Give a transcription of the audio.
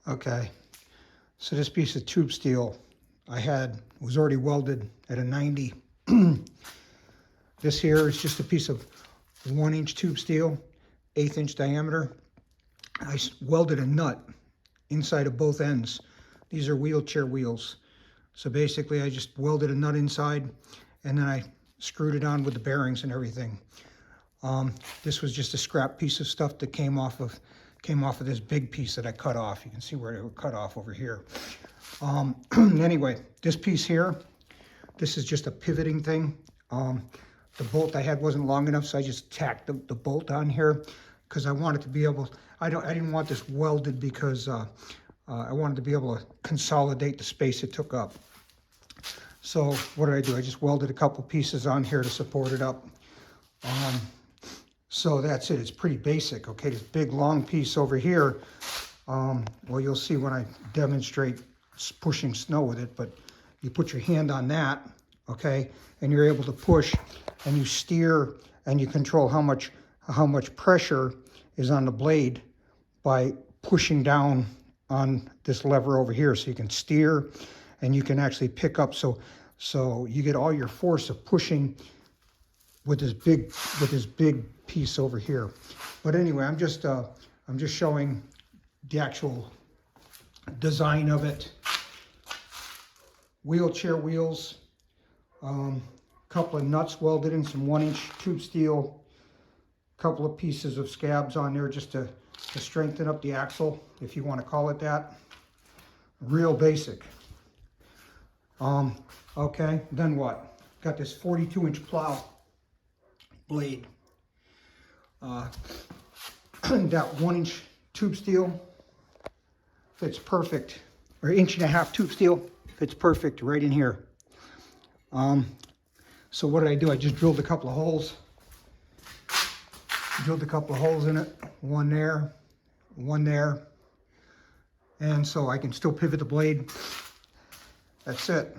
Okay, so this piece of tube steel was already welded at a 90. This here is just a piece of 1-inch tube steel, 1/8 inch diameter. I welded a nut inside of both ends. These are wheelchair wheels. So basically I just welded a nut inside and then I screwed it on with the bearings and everything. This was just a scrap piece of stuff that came off of this big piece that I cut off. You can see where it was cut off over here. Anyway, this piece here, this is just a pivoting thing. The bolt I had wasn't long enough, so I just tacked the bolt on here because I wanted to be able, I didn't want this welded because I wanted to be able to consolidate the space it took up. So what did I do? I just welded a couple pieces on here to support it up. So that's it. It's pretty basic. Okay, this big long piece over here, well, you'll see when I demonstrate pushing snow with it, but you put your hand on that, okay, and you're able to push and you steer and you control how much pressure is on the blade by pushing down on this lever over here. So you can steer and you can actually pick up. So you get all your force of pushing with this big piece over here. But anyway, I'm just showing the actual design of it. Wheelchair wheels, couple of nuts welded in, some 1-inch tube steel, couple of pieces of scabs on there just to strengthen up the axle, if you want to call it that. Real basic. Okay, then what? Got this 42-inch plow blade. That 1-inch tube steel fits perfect, or 1.5-inch tube steel fits perfect right in here. So what did I do? I just drilled a couple of holes. Drilled a couple of holes in it, one there, and so I can still pivot the blade. That's it.